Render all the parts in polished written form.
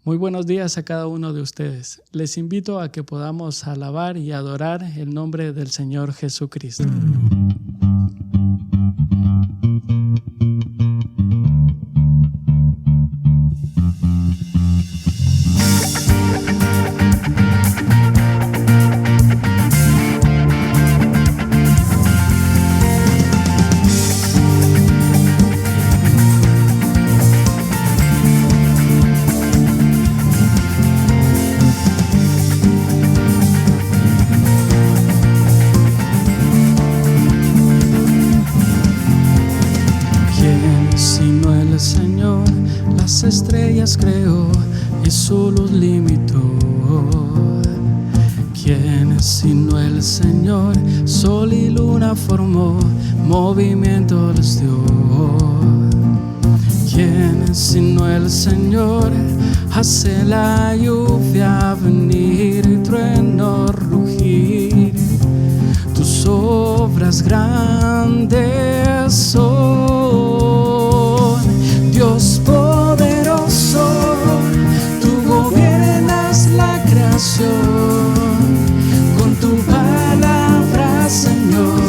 Muy buenos días a cada uno de ustedes. Les invito a que podamos alabar y adorar el nombre del Señor Jesucristo. Señor, las estrellas creó y su luz limitó. ¿Quién sino el Señor? Sol y luna formó, movimiento les dio. ¿Quién sino el Señor? Hace la lluvia venir, trueno rugir. Tus obras grandes son. Dios poderoso, tú gobiernas la creación. Con tu palabra, Señor,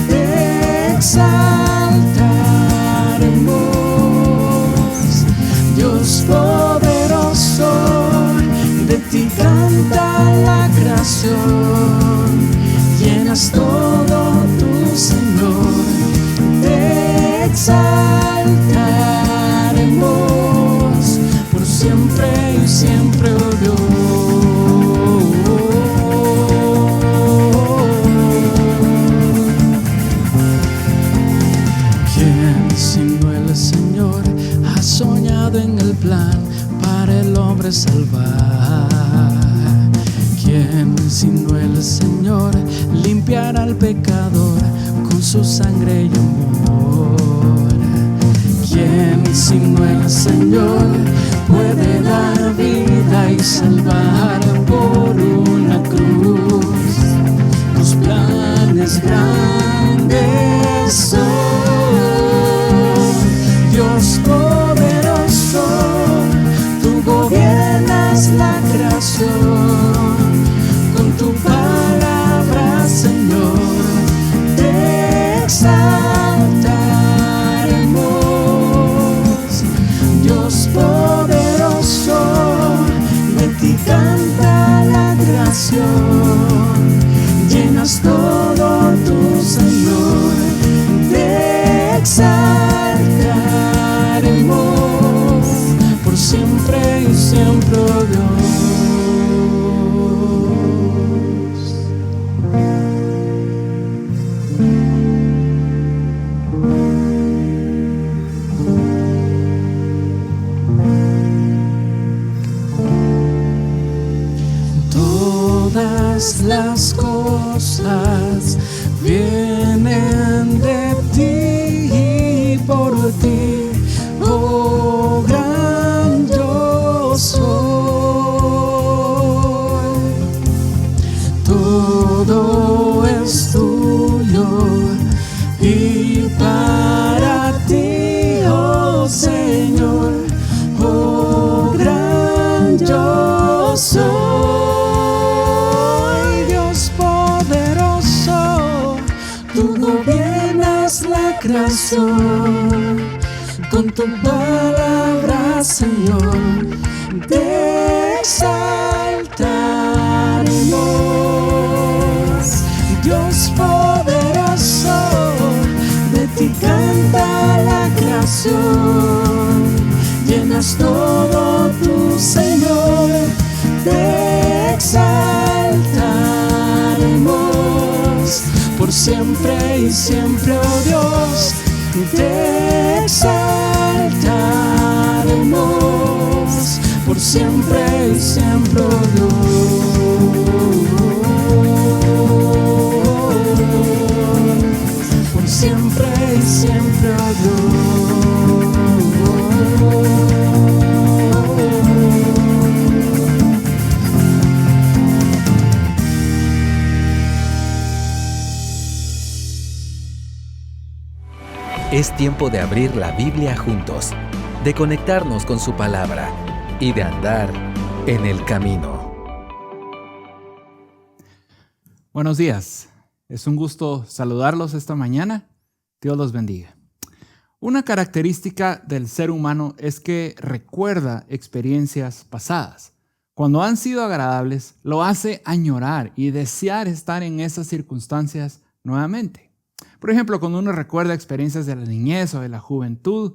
te exaltaremos. Dios poderoso, de ti canta la creación. Llenas todo tu Señor, te exaltaremos por siempre y siempre, oh Dios. ¿Quién sino el Señor ha soñado en el plan para el hombre salvar? ¿Quién sino el Señor limpiará al pecador con su sangre y amor? ¿Quién sino el Señor puede dar vida y salvar por una cruz? Tus planes grandes son. Dios poderoso, tú gobiernas la creación. Con tu palabra, Señor, te exaltaremos. Dios poderoso, de ti canta la creación. Llenas todo tu Señor, te exaltaremos por siempre y siempre, oh Dios. Todas las cosas vienen de ti y por ti, oh gran yo soy. Todo es tuyo y para ti, oh Señor, oh gran yo soy. Tú gobiernas la creación. Con tu palabra, Señor, te exaltaremos. Dios poderoso, de ti canta la creación. Llenas todo tu Señor, te exaltaremos por siempre y siempre, oh Dios, te exaltaremos por siempre y siempre, oh Dios, por siempre y siempre, oh Dios. Es tiempo de abrir la Biblia juntos, de conectarnos con su palabra. y de andar en el camino. Buenos días, es un gusto saludarlos esta mañana. Dios los bendiga. Una característica del ser humano es que recuerda experiencias pasadas. Cuando han sido agradables, lo hace añorar y desear estar en esas circunstancias nuevamente. Por ejemplo, cuando uno recuerda experiencias de la niñez o de la juventud,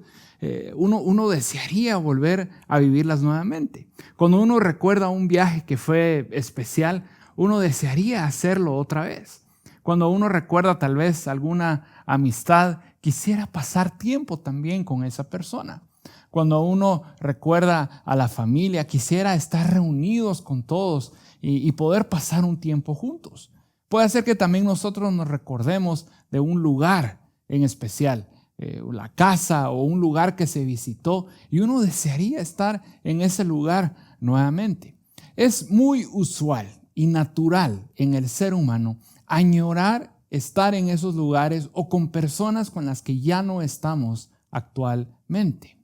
uno desearía volver a vivirlas nuevamente. Cuando uno recuerda un viaje que fue especial, uno desearía hacerlo otra vez. Cuando uno recuerda tal vez alguna amistad, quisiera pasar tiempo también con esa persona. Cuando uno recuerda a la familia, quisiera estar reunidos con todos y poder pasar un tiempo juntos. Puede ser que también nosotros nos recordemos de un lugar en especial, la casa o un lugar que se visitó, y uno desearía estar en ese lugar nuevamente. Es muy usual y natural en el ser humano añorar estar en esos lugares o con personas con las que ya no estamos actualmente.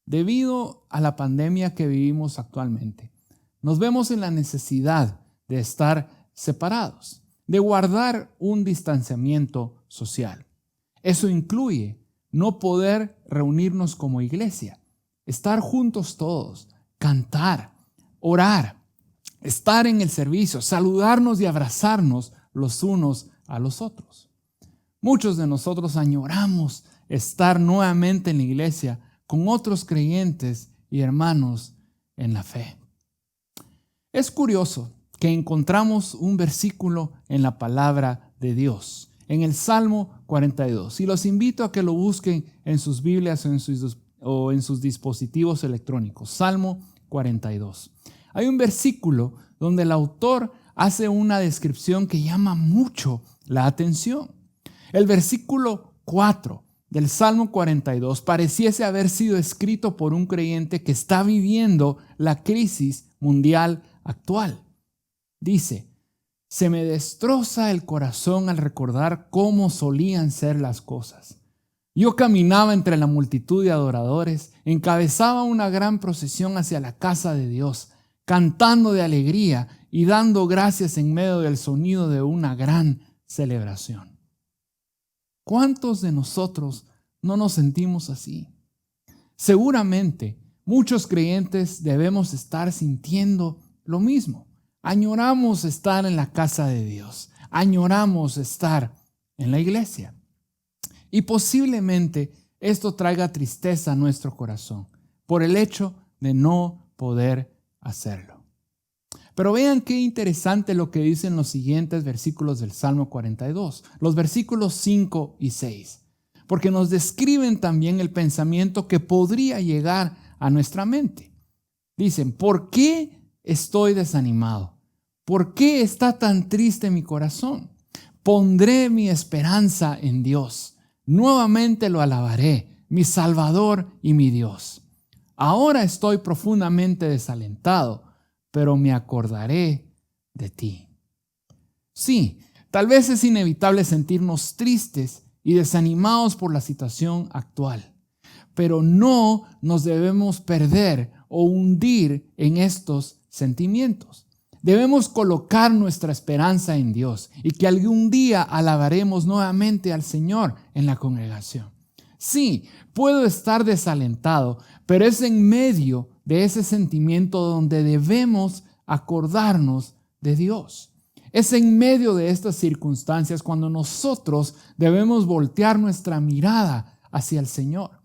Debido a la pandemia que vivimos actualmente, nos vemos en la necesidad de estar separados, de guardar un distanciamiento social. Eso incluye no poder reunirnos como iglesia, estar juntos todos, cantar, orar, estar en el servicio, saludarnos y abrazarnos los unos a los otros. Muchos de nosotros añoramos estar nuevamente en la iglesia con otros creyentes y hermanos en la fe. Es curioso que encontramos un versículo en la palabra de Dios, en el Salmo 42. Y los invito a que lo busquen en sus Biblias o en sus dispositivos electrónicos. Salmo 42. Hay un versículo donde el autor hace una descripción que llama mucho la atención. El versículo 4 del Salmo 42 pareciese haber sido escrito por un creyente que está viviendo la crisis mundial actual. Dice: se me destroza el corazón al recordar cómo solían ser las cosas. Yo caminaba entre la multitud de adoradores, encabezaba una gran procesión hacia la casa de Dios, cantando de alegría y dando gracias en medio del sonido de una gran celebración. ¿Cuántos de nosotros no nos sentimos así? Seguramente muchos creyentes debemos estar sintiendo lo mismo. Añoramos estar en la casa de Dios, añoramos estar en la iglesia. Y posiblemente esto traiga tristeza a nuestro corazón por el hecho de no poder hacerlo. Pero vean qué interesante lo que dicen los siguientes versículos del Salmo 42, los versículos 5 y 6, porque nos describen también el pensamiento que podría llegar a nuestra mente. Dicen: ¿por qué estoy desanimado? ¿Por qué está tan triste mi corazón? Pondré mi esperanza en Dios. Nuevamente lo alabaré, mi Salvador y mi Dios. Ahora estoy profundamente desalentado, pero me acordaré de ti. Sí, tal vez es inevitable sentirnos tristes y desanimados por la situación actual, pero no nos debemos perder o hundir en estos sentimientos. Debemos colocar nuestra esperanza en Dios y que algún día alabaremos nuevamente al Señor en la congregación. Sí, puedo estar desalentado, pero es en medio de ese sentimiento donde debemos acordarnos de Dios. Es en medio de estas circunstancias cuando nosotros debemos voltear nuestra mirada hacia el Señor.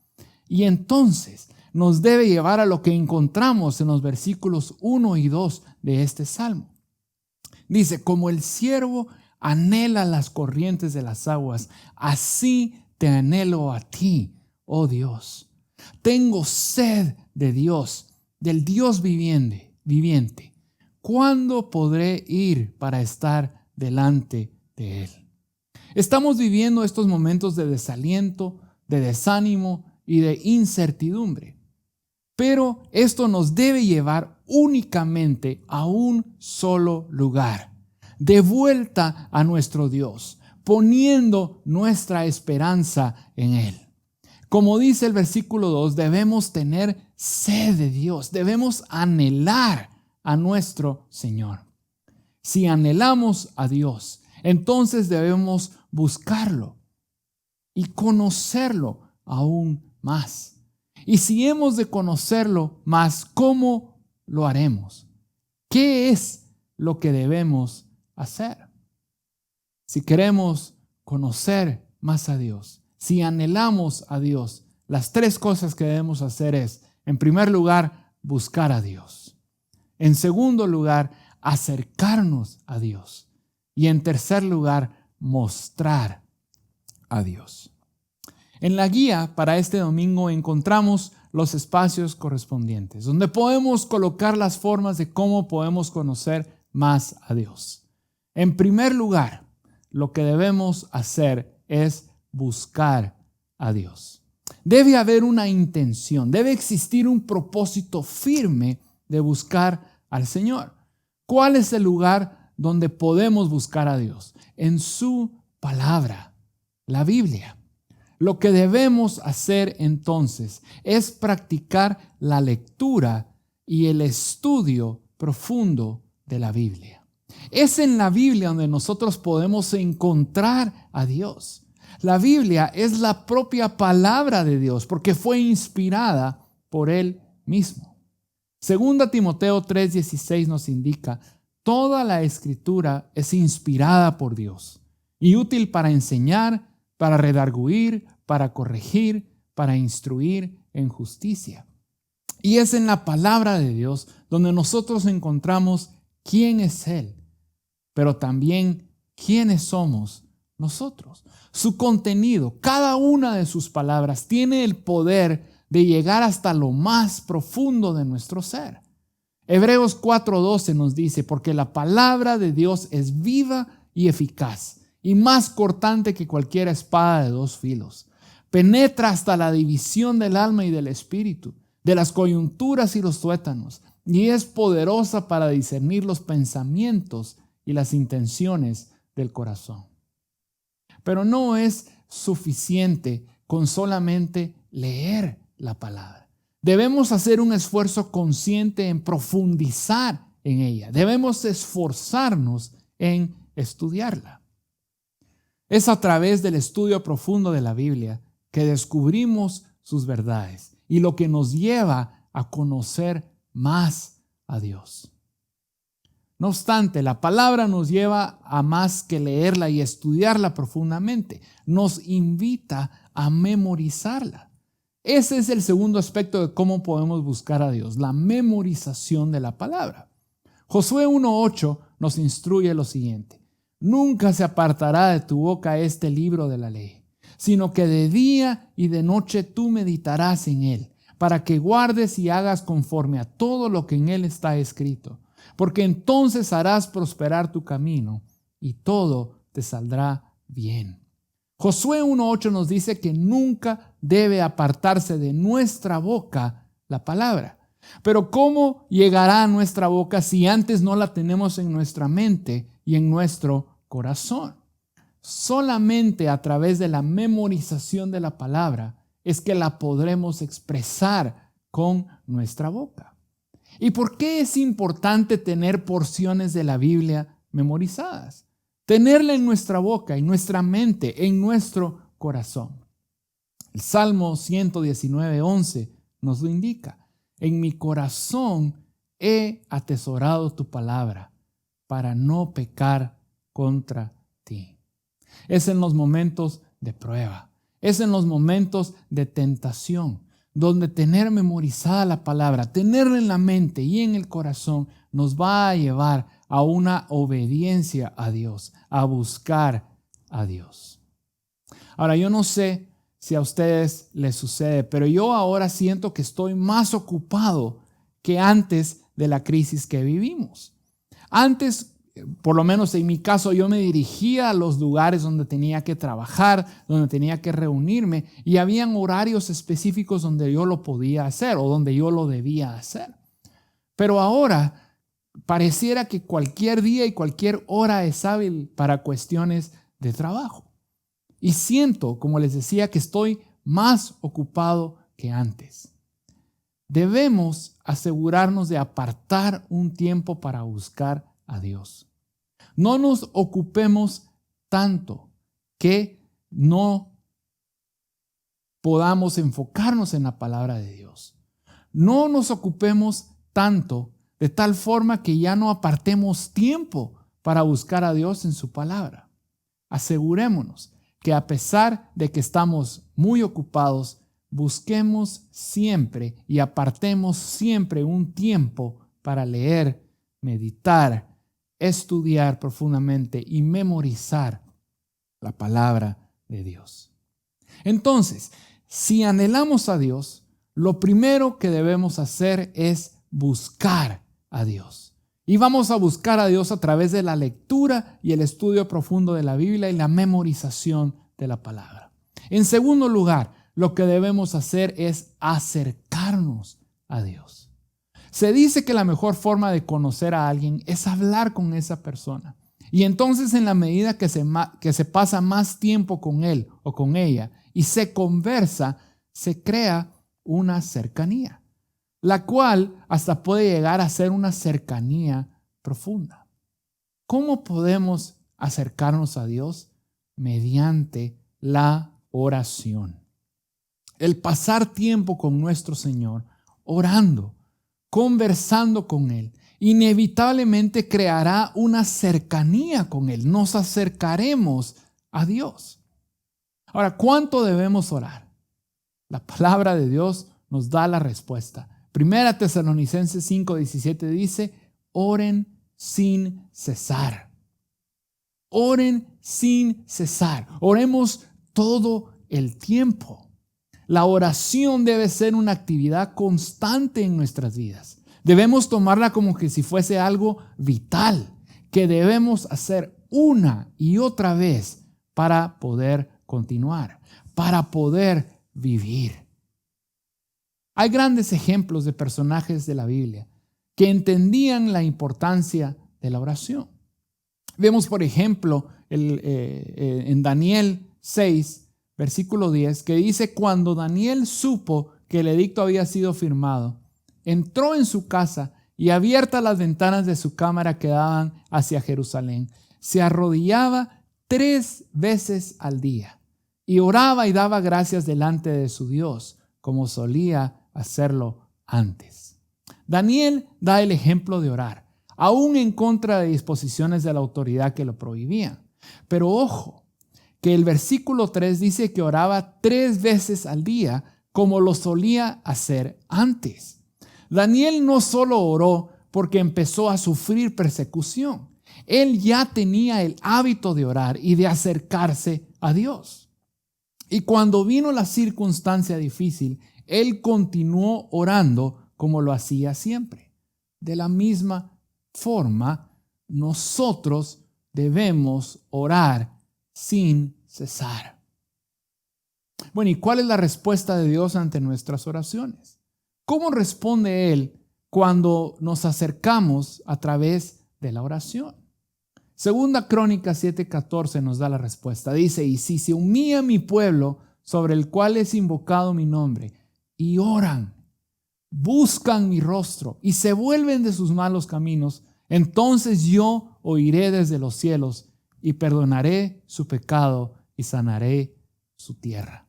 Y entonces nos debe llevar a lo que encontramos en los versículos 1 y 2 de este salmo. Dice: como el ciervo anhela las corrientes de las aguas, así te anhelo a ti, oh Dios. Tengo sed de Dios, del Dios viviente. ¿Cuándo podré ir para estar delante de Él? Estamos viviendo estos momentos de desaliento, de desánimo y de incertidumbre. Pero esto nos debe llevar únicamente a un solo lugar, de vuelta a nuestro Dios, poniendo nuestra esperanza en Él. Como dice el versículo 2, debemos tener sed de Dios, debemos anhelar a nuestro Señor. Si anhelamos a Dios, entonces debemos buscarlo y conocerlo aún más. Y si hemos de conocerlo más, ¿cómo lo haremos? ¿Qué es lo que debemos hacer? Si queremos conocer más a Dios, si anhelamos a Dios, las tres cosas que debemos hacer es, en primer lugar, buscar a Dios. En segundo lugar, acercarnos a Dios. Y en tercer lugar, mostrar a Dios. En la guía para este domingo encontramos los espacios correspondientes, donde podemos colocar las formas de cómo podemos conocer más a Dios. En primer lugar, lo que debemos hacer es buscar a Dios. Debe haber una intención, debe existir un propósito firme de buscar al Señor. ¿Cuál es el lugar donde podemos buscar a Dios? En su palabra, la Biblia. Lo que debemos hacer entonces es practicar la lectura y el estudio profundo de la Biblia. Es en la Biblia donde nosotros podemos encontrar a Dios. La Biblia es la propia palabra de Dios porque fue inspirada por Él mismo. Segunda Timoteo 3:16 nos indica: toda la escritura es inspirada por Dios y útil para enseñar, para redarguir, para corregir, para instruir en justicia. Y es en la palabra de Dios donde nosotros encontramos quién es Él, pero también quiénes somos nosotros. Su contenido, cada una de sus palabras tiene el poder de llegar hasta lo más profundo de nuestro ser. Hebreos 4:12 nos dice: porque la palabra de Dios es viva y eficaz, y más cortante que cualquier espada de dos filos. Penetra hasta la división del alma y del espíritu, de las coyunturas y los tuétanos, y es poderosa para discernir los pensamientos y las intenciones del corazón. Pero no es suficiente con solamente leer la palabra. Debemos hacer un esfuerzo consciente en profundizar en ella. Debemos esforzarnos en estudiarla. Es a través del estudio profundo de la Biblia que descubrimos sus verdades y lo que nos lleva a conocer más a Dios. No obstante, la palabra nos lleva a más que leerla y estudiarla profundamente. Nos invita a memorizarla. Ese es el segundo aspecto de cómo podemos buscar a Dios, la memorización de la palabra. Josué 1:8 nos instruye lo siguiente: nunca se apartará de tu boca este libro de la ley, sino que de día y de noche tú meditarás en él, para que guardes y hagas conforme a todo lo que en él está escrito, porque entonces harás prosperar tu camino y todo te saldrá bien. Josué 1:8 nos dice que nunca debe apartarse de nuestra boca la palabra. Pero ¿cómo llegará a nuestra boca si antes no la tenemos en nuestra mente y en nuestro corazón? Solamente a través de la memorización de la palabra es que la podremos expresar con nuestra boca. ¿Y por qué es importante tener porciones de la Biblia memorizadas? Tenerla en nuestra boca, en nuestra mente, en nuestro corazón. El Salmo 119:11 nos lo indica: en mi corazón he atesorado tu palabra para no pecar contra ti. Es en los momentos de prueba, es en los momentos de tentación, donde tener memorizada la palabra, tenerla en la mente y en el corazón, nos va a llevar a una obediencia a Dios, a buscar a Dios. Ahora, yo no sé si a ustedes les sucede, pero yo ahora siento que estoy más ocupado que antes de la crisis que vivimos. Antes, por lo menos en mi caso, yo me dirigía a los lugares donde tenía que trabajar, donde tenía que reunirme, y habían horarios específicos donde yo lo podía hacer o donde yo lo debía hacer. Pero ahora pareciera que cualquier día y cualquier hora es hábil para cuestiones de trabajo. Y siento, como les decía, que estoy más ocupado que antes. Debemos asegurarnos de apartar un tiempo para buscar a Dios. No nos ocupemos tanto que no podamos enfocarnos en la palabra de Dios. No nos ocupemos tanto de tal forma que ya no apartemos tiempo para buscar a Dios en su palabra. Asegurémonos que a pesar de que estamos muy ocupados, busquemos siempre y apartemos siempre un tiempo para leer, meditar, estudiar profundamente y memorizar la palabra de Dios. Entonces, si anhelamos a Dios, lo primero que debemos hacer es buscar a Dios. Y vamos a buscar a Dios a través de la lectura y el estudio profundo de la Biblia y la memorización de la palabra. En segundo lugar, lo que debemos hacer es acercarnos a Dios. Se dice que la mejor forma de conocer a alguien es hablar con esa persona. Y entonces, en la medida que se pasa más tiempo con él o con ella y se conversa, se crea una cercanía, la cual hasta puede llegar a ser una cercanía profunda. ¿Cómo podemos acercarnos a Dios? Mediante la oración. El pasar tiempo con nuestro Señor, orando, conversando con Él, inevitablemente creará una cercanía con Él. Nos acercaremos a Dios. Ahora, ¿cuánto debemos orar? La palabra de Dios nos da la respuesta. Primera Tesalonicenses 5:17 dice, oren sin cesar. Oren sin cesar. Oremos todo el tiempo. La oración debe ser una actividad constante en nuestras vidas. Debemos tomarla como que si fuese algo vital, que debemos hacer una y otra vez para poder continuar, para poder vivir. Hay grandes ejemplos de personajes de la Biblia que entendían la importancia de la oración. Vemos, por ejemplo, en Daniel 6, versículo 10, que dice, cuando Daniel supo que el edicto había sido firmado, entró en su casa y abiertas las ventanas de su cámara que daban hacia Jerusalén, se arrodillaba 3 veces al día y oraba y daba gracias delante de su Dios, como solía hacerlo antes. Daniel da el ejemplo de orar, aún en contra de disposiciones de la autoridad que lo prohibían. Pero ojo, que el versículo 3 dice que oraba 3 veces al día, como lo solía hacer antes. Daniel no solo oró porque empezó a sufrir persecución. Él ya tenía el hábito de orar y de acercarse a Dios. Y cuando vino la circunstancia difícil, él continuó orando como lo hacía siempre. De la misma forma, nosotros debemos orar sin cesar. Bueno, ¿y cuál es la respuesta de Dios ante nuestras oraciones? ¿Cómo responde Él cuando nos acercamos a través de la oración? Segunda Crónicas 7:14 nos da la respuesta. Dice, y si se humilla mi pueblo sobre el cual es invocado mi nombre, y oran, buscan mi rostro y se vuelven de sus malos caminos, entonces yo oiré desde los cielos y perdonaré su pecado y sanaré su tierra.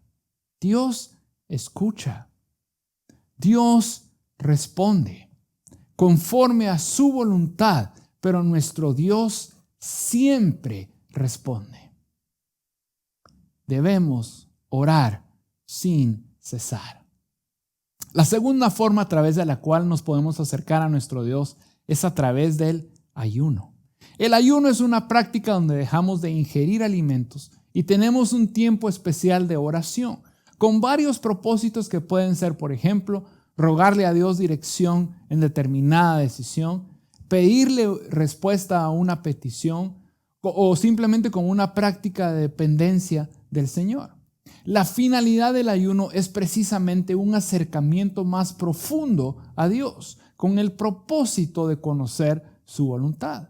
Dios escucha. Dios responde conforme a su voluntad, pero nuestro Dios siempre responde. Debemos orar sin cesar. La segunda forma a través de la cual nos podemos acercar a nuestro Dios es a través del ayuno. El ayuno es una práctica donde dejamos de ingerir alimentos y tenemos un tiempo especial de oración con varios propósitos que pueden ser, por ejemplo, rogarle a Dios dirección en determinada decisión, pedirle respuesta a una petición o simplemente como una práctica de dependencia del Señor. La finalidad del ayuno es precisamente un acercamiento más profundo a Dios con el propósito de conocer su voluntad.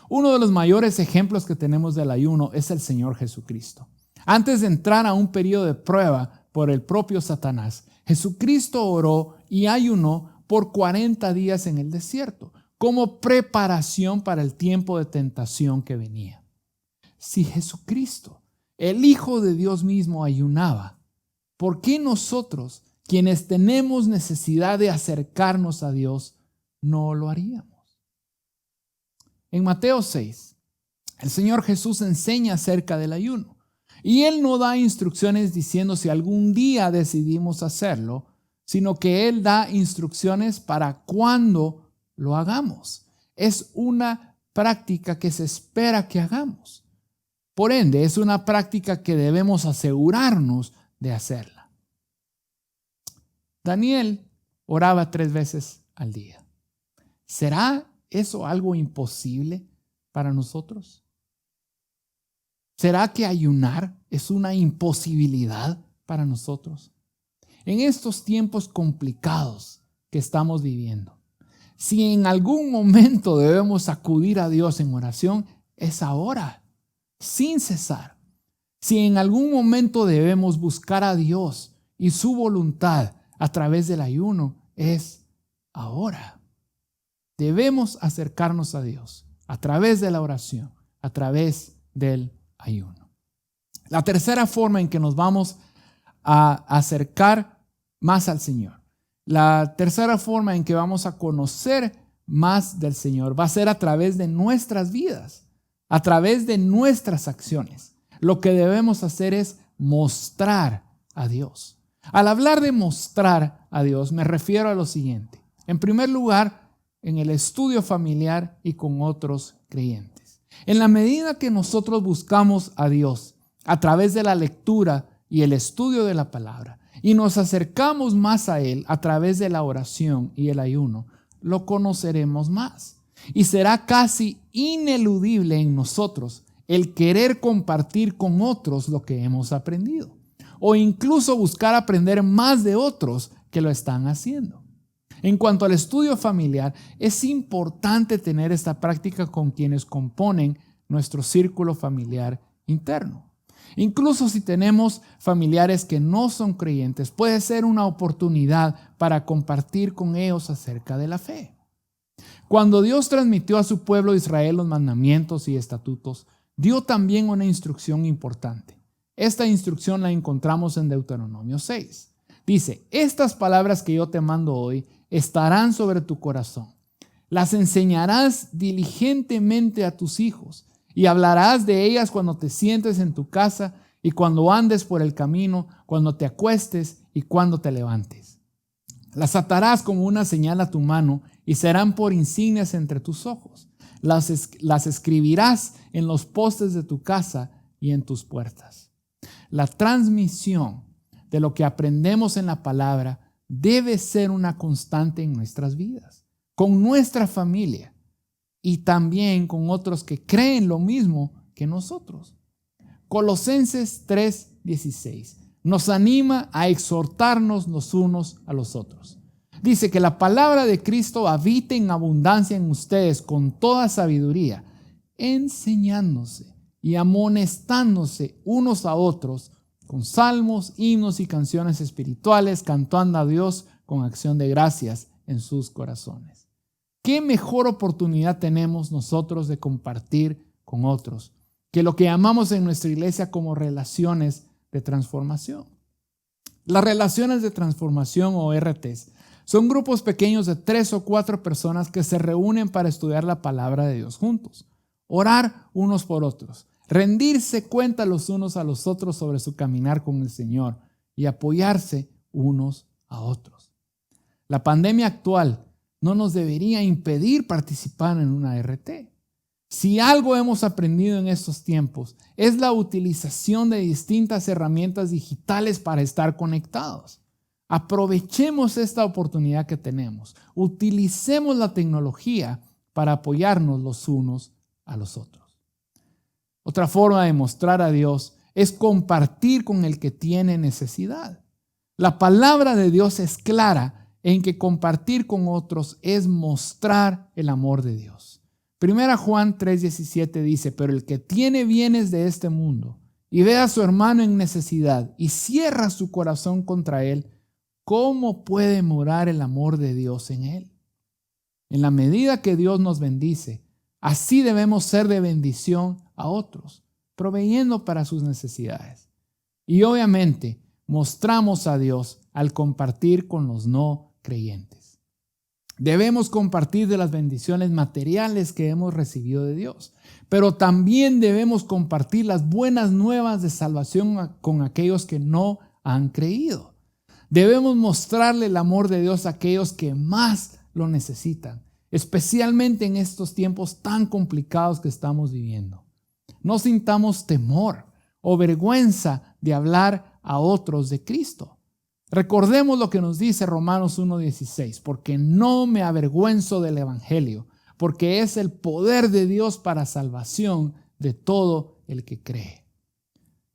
Uno de los mayores ejemplos que tenemos del ayuno es el Señor Jesucristo. Antes de entrar a un periodo de prueba por el propio Satanás, Jesucristo oró y ayunó por 40 días en el desierto, como preparación para el tiempo de tentación que venía. Si Jesucristo, el Hijo de Dios mismo, ayunaba, ¿por qué nosotros, quienes tenemos necesidad de acercarnos a Dios, no lo haríamos? En Mateo 6, el Señor Jesús enseña acerca del ayuno. Y Él no da instrucciones diciendo si algún día decidimos hacerlo, sino que Él da instrucciones para cuándo lo hagamos. Es una práctica que se espera que hagamos. Por ende, es una práctica que debemos asegurarnos de hacerla. Daniel oraba 3 veces al día. ¿Será eso algo imposible para nosotros? ¿Será que ayunar es una imposibilidad para nosotros? En estos tiempos complicados que estamos viviendo, si en algún momento debemos acudir a Dios en oración, es ahora, sin cesar. Si en algún momento debemos buscar a Dios y su voluntad a través del ayuno, es ahora. Debemos acercarnos a Dios a través de la oración, a través del ayuno. La tercera forma en que nos vamos a acercar más al Señor, la tercera forma en que vamos a conocer más del Señor va a ser a través de nuestras vidas, a través de nuestras acciones. Lo que debemos hacer es mostrar a Dios. Al hablar de mostrar a Dios, me refiero a lo siguiente. En primer lugar, en el estudio familiar y con otros creyentes. En la medida que nosotros buscamos a Dios a través de la lectura y el estudio de la palabra y nos acercamos más a Él a través de la oración y el ayuno, lo conoceremos más. Y será casi ineludible en nosotros el querer compartir con otros lo que hemos aprendido o incluso buscar aprender más de otros que lo están haciendo. En cuanto al estudio familiar, es importante tener esta práctica con quienes componen nuestro círculo familiar interno. Incluso si tenemos familiares que no son creyentes, puede ser una oportunidad para compartir con ellos acerca de la fe. Cuando Dios transmitió a su pueblo Israel los mandamientos y estatutos, dio también una instrucción importante. Esta instrucción la encontramos en Deuteronomio 6. Dice, estas palabras que yo te mando hoy estarán sobre tu corazón. Las enseñarás diligentemente a tus hijos y hablarás de ellas cuando te sientes en tu casa y cuando andes por el camino, cuando te acuestes y cuando te levantes. Las atarás como una señal a tu mano y serán por insignias entre tus ojos. Las escribirás en los postes de tu casa y en tus puertas. La transmisión de lo que aprendemos en la palabra debe ser una constante en nuestras vidas, con nuestra familia y también con otros que creen lo mismo que nosotros. Colosenses 3:16 nos anima a exhortarnos los unos a los otros. Dice que la palabra de Cristo habite en abundancia en ustedes con toda sabiduría, enseñándose y amonestándose unos a otros con salmos, himnos y canciones espirituales, cantando a Dios con acción de gracias en sus corazones. ¿Qué mejor oportunidad tenemos nosotros de compartir con otros que lo que llamamos en nuestra iglesia como relaciones de transformación? Las relaciones de transformación o RTs son grupos pequeños de 3 o 4 personas que se reúnen para estudiar la palabra de Dios juntos, orar unos por otros, rendirse cuenta los unos a los otros sobre su caminar con el Señor y apoyarse unos a otros. La pandemia actual no nos debería impedir participar en una RT. Si algo hemos aprendido en estos tiempos es la utilización de distintas herramientas digitales para estar conectados. Aprovechemos esta oportunidad que tenemos. Utilicemos la tecnología para apoyarnos los unos a los otros. Otra forma de mostrar a Dios es compartir con el que tiene necesidad. La palabra de Dios es clara en que compartir con otros es mostrar el amor de Dios. 1 Juan 3:17 dice, pero el que tiene bienes de este mundo y ve a su hermano en necesidad y cierra su corazón contra él, ¿cómo puede morar el amor de Dios en él? En la medida que Dios nos bendice, así debemos ser de bendición a otros, proveyendo para sus necesidades. Y obviamente mostramos a Dios al compartir con los no creyentes. Debemos compartir de las bendiciones materiales que hemos recibido de Dios, pero también debemos compartir las buenas nuevas de salvación con aquellos que no han creído. Debemos mostrarle el amor de Dios a aquellos que más lo necesitan, especialmente en estos tiempos tan complicados que estamos viviendo. No sintamos temor o vergüenza de hablar a otros de Cristo. Recordemos lo que nos dice Romanos 1:16, porque no me avergüenzo del evangelio, porque es el poder de Dios para salvación de todo el que cree.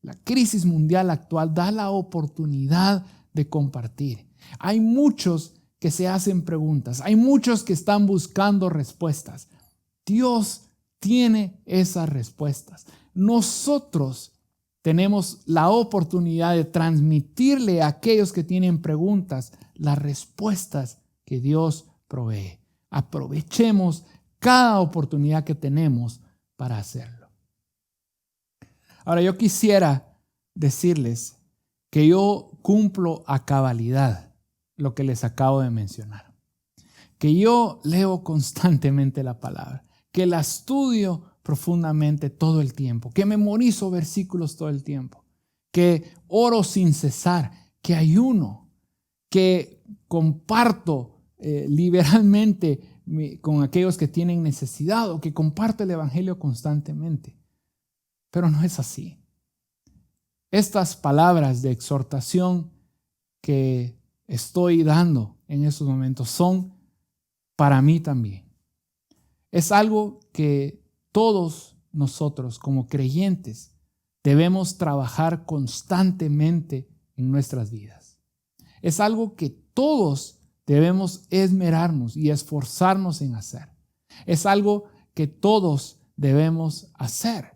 La crisis mundial actual da la oportunidad de compartir. Hay muchos que se hacen preguntas, hay muchos que están buscando respuestas. Dios tiene esas respuestas. Nosotros tenemos la oportunidad de transmitirle a aquellos que tienen preguntas las respuestas que Dios provee. Aprovechemos cada oportunidad que tenemos para hacerlo. Ahora, yo quisiera decirles que yo cumplo a cabalidad lo que les acabo de mencionar. Que yo leo constantemente la palabra, que la estudio profundamente todo el tiempo, que memorizo versículos todo el tiempo, que oro sin cesar, que ayuno, que comparto liberalmente con aquellos que tienen necesidad o que comparto el evangelio constantemente. Pero no es así. Estas palabras de exhortación que estoy dando en estos momentos son para mí también. Es algo que todos nosotros como creyentes debemos trabajar constantemente en nuestras vidas. Es algo que todos debemos esmerarnos y esforzarnos en hacer. Es algo que todos debemos hacer.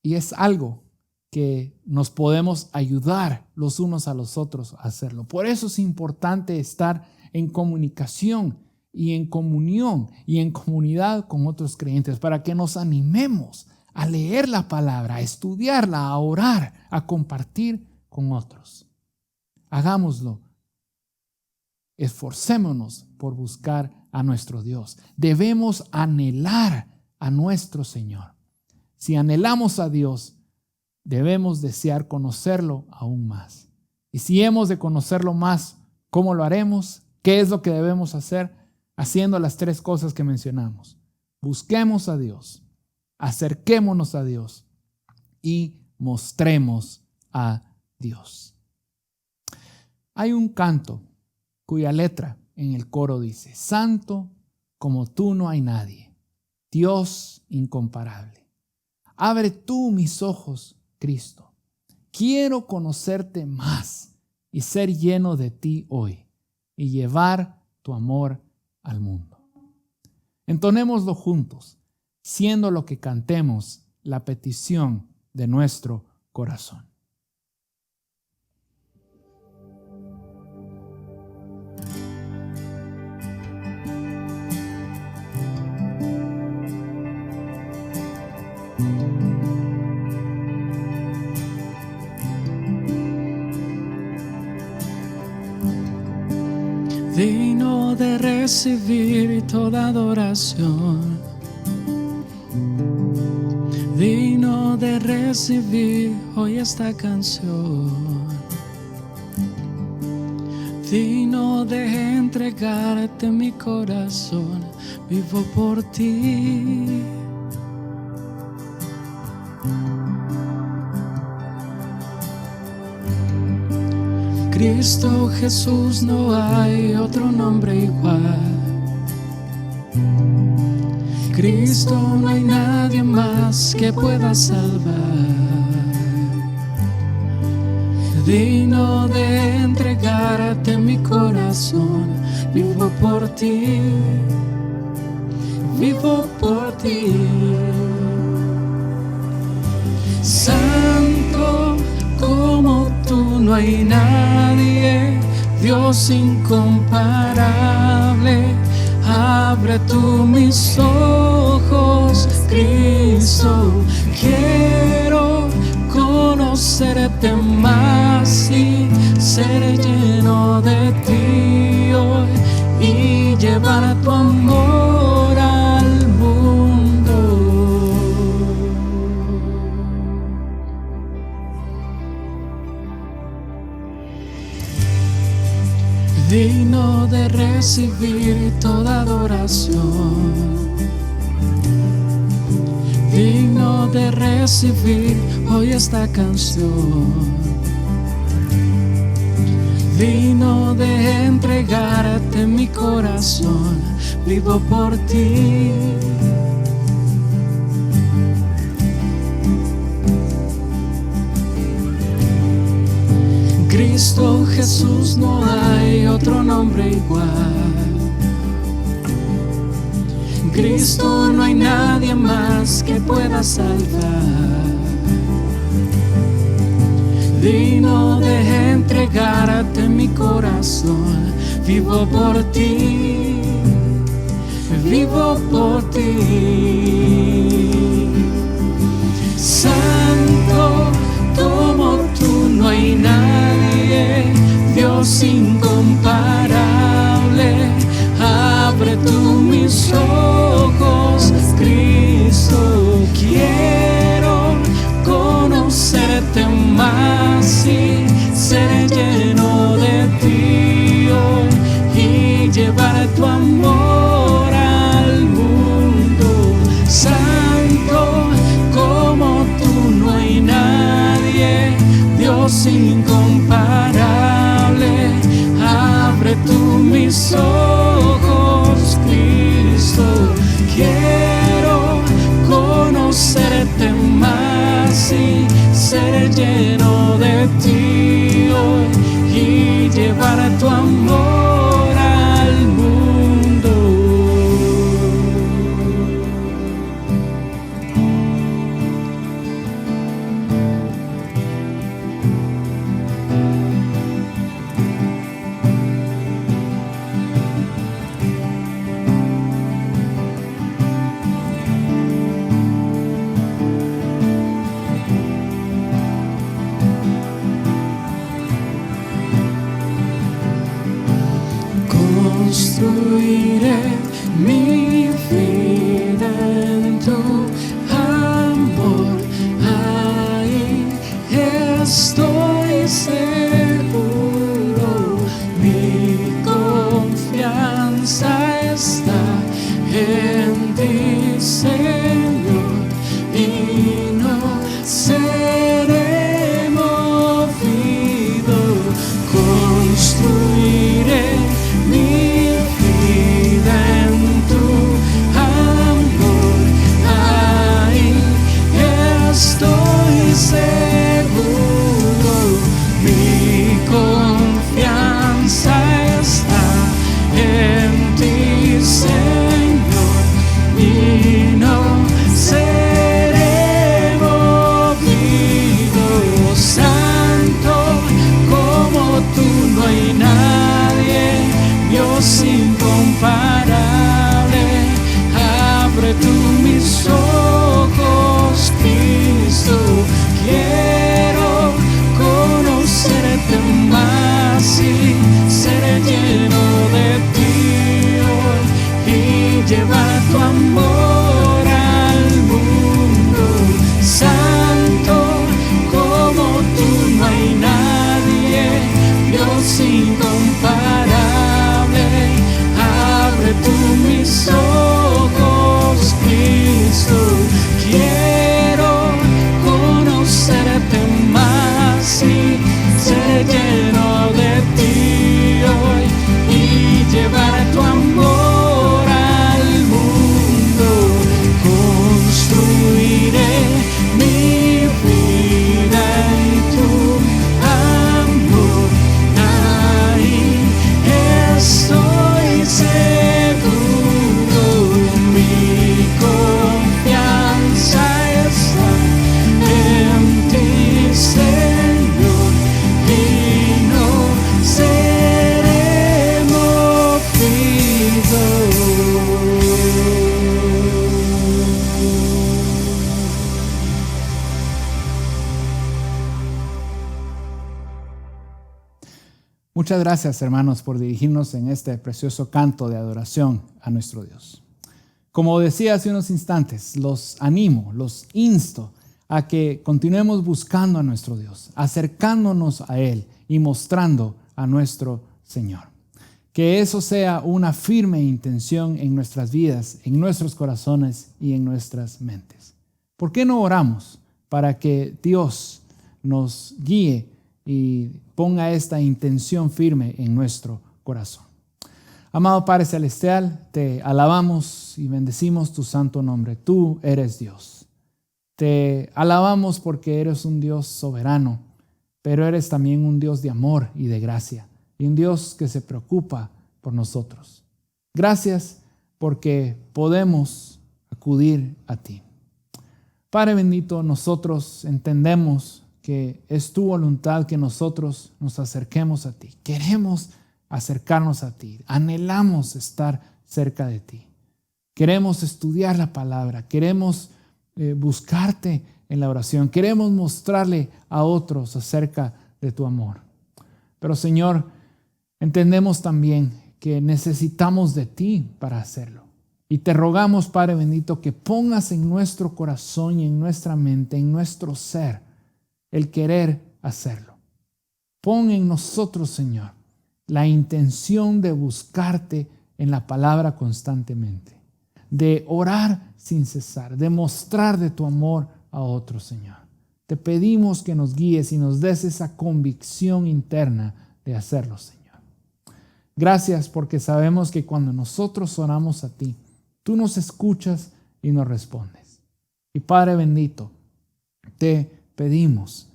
Y es algo que nos podemos ayudar los unos a los otros a hacerlo. Por eso es importante estar en comunicación y en comunión y en comunidad con otros creyentes para que nos animemos a leer la palabra, a estudiarla, a orar, a compartir con otros. Hagámoslo. Esforcémonos por buscar a nuestro Dios. Debemos anhelar a nuestro Señor. Si anhelamos a Dios, debemos desear conocerlo aún más. Y si hemos de conocerlo más, ¿cómo lo haremos? ¿Qué es lo que debemos hacer? Haciendo las 3 cosas que mencionamos. Busquemos a Dios, acerquémonos a Dios y mostremos a Dios. Hay un canto cuya letra en el coro dice: Santo como tú no hay nadie, Dios incomparable. Abre tú mis ojos, Cristo. Quiero conocerte más y ser lleno de ti hoy y llevar tu amor al mundo. Entonémoslo juntos, siendo lo que cantemos la petición de nuestro corazón. Digno de recibir toda adoración, digno de recibir hoy esta canción, digno de entregarte mi corazón, vivo por ti. Cristo Jesús, no hay otro nombre igual. Cristo, no hay nadie más que pueda salvar. Digno de entregarte mi corazón, vivo por ti, vivo por ti. Santo como tú no hay nadie, Dios incomparable. Abre tú mis ojos, Cristo. Quiero conocerte más y ser lleno de ti hoy y llevar tu amor al mundo. Digno de recibir toda adoración, digno de recibir hoy esta canción, digno de entregarte mi corazón, vivo por ti. Cristo Jesús, no hay otro nombre igual. Cristo, no hay nadie más que pueda salvar. Digno de entregarte mi corazón, vivo por ti, vivo por ti. Santo como tú no hay nadie, Dios incomparable. Abre tú mis ojos, Cristo. Quiero conocerte más y ser lleno de ti hoy y llevar tu amor al mundo. Santo como tú no hay nadie, Dios incomparable. Abre tú mis ojos, Cristo. Quiero conocerte más y ser lleno de ti hoy y llevar tu amor al mundo. Construiré mi vida en tu amor, ahí estoy seguro. Mi confianza está en ti, Señor, y no seré movido. Construiré mi vida en tu amor, ahí estoy seguro. Mi confianza está en ti, Señor, y no seré movido. Santo como tú no hay nadie, Dios incomparable. Abre tú mis ojos, Cristo. Quiero conocerte más y ser lleno de ti hoy y llevar tu amor al mundo. Santo como tú no hay nadie, Dios incomparable. Muchas gracias, hermanos, por dirigirnos en este precioso canto de adoración a nuestro Dios. Como decía hace unos instantes, los animo, los insto a que continuemos buscando a nuestro Dios, acercándonos a Él y mostrando a nuestro Señor. Que eso sea una firme intención en nuestras vidas, en nuestros corazones y en nuestras mentes. ¿Por qué no oramos para que Dios nos guíe y ponga esta intención firme en nuestro corazón? Amado Padre Celestial, te alabamos y bendecimos tu santo nombre. Tú eres Dios. Te alabamos porque eres un Dios soberano, pero eres también un Dios de amor y de gracia, y un Dios que se preocupa por nosotros. Gracias porque podemos acudir a ti. Padre bendito, nosotros entendemos que es tu voluntad que nosotros nos acerquemos a ti. Queremos acercarnos a ti. Anhelamos estar cerca de ti. Queremos estudiar la palabra. Queremos buscarte en la oración. Queremos mostrarle a otros acerca de tu amor. Pero Señor, entendemos también que necesitamos de ti para hacerlo. Y te rogamos, Padre bendito, que pongas en nuestro corazón y en nuestra mente, en nuestro ser, el querer hacerlo. Pon en nosotros, Señor, la intención de buscarte en la palabra constantemente, de orar sin cesar, de mostrar de tu amor a otros, Señor. Te pedimos que nos guíes y nos des esa convicción interna de hacerlo, Señor. Gracias porque sabemos que cuando nosotros oramos a ti, tú nos escuchas y nos respondes. Y Padre bendito, te pedimos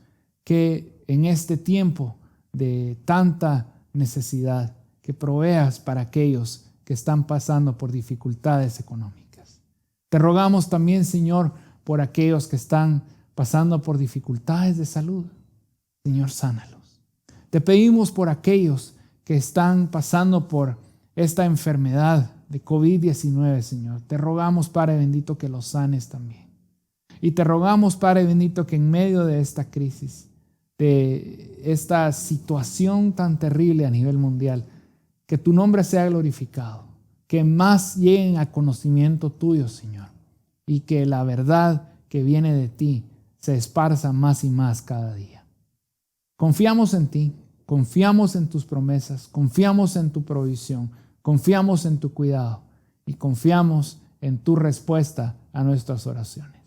que en este tiempo de tanta necesidad, que proveas para aquellos que están pasando por dificultades económicas. Te rogamos también, Señor, por aquellos que están pasando por dificultades de salud. Señor, sánalos. Te pedimos por aquellos que están pasando por esta enfermedad de COVID-19, Señor. Te rogamos, Padre bendito, que los sanes también. Y te rogamos, Padre bendito, que en medio de esta crisis, de esta situación tan terrible a nivel mundial, que tu nombre sea glorificado, que más lleguen a conocimiento tuyo, Señor, y que la verdad que viene de ti se esparza más y más cada día. Confiamos en ti, confiamos en tus promesas, confiamos en tu provisión, confiamos en tu cuidado y confiamos en tu respuesta a nuestras oraciones.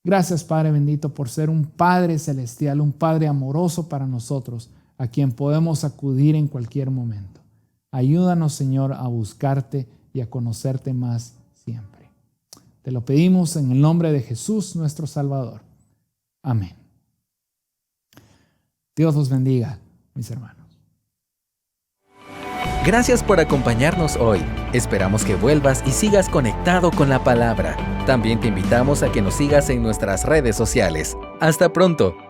Gracias, Padre bendito, por ser un Padre celestial, un Padre amoroso para nosotros, a quien podemos acudir en cualquier momento. Ayúdanos, Señor, a buscarte y a conocerte más siempre. Te lo pedimos en el nombre de Jesús, nuestro Salvador. Amén. Dios los bendiga, mis hermanos. Gracias por acompañarnos hoy. Esperamos que vuelvas y sigas conectado con la palabra. También te invitamos a que nos sigas en nuestras redes sociales. ¡Hasta pronto!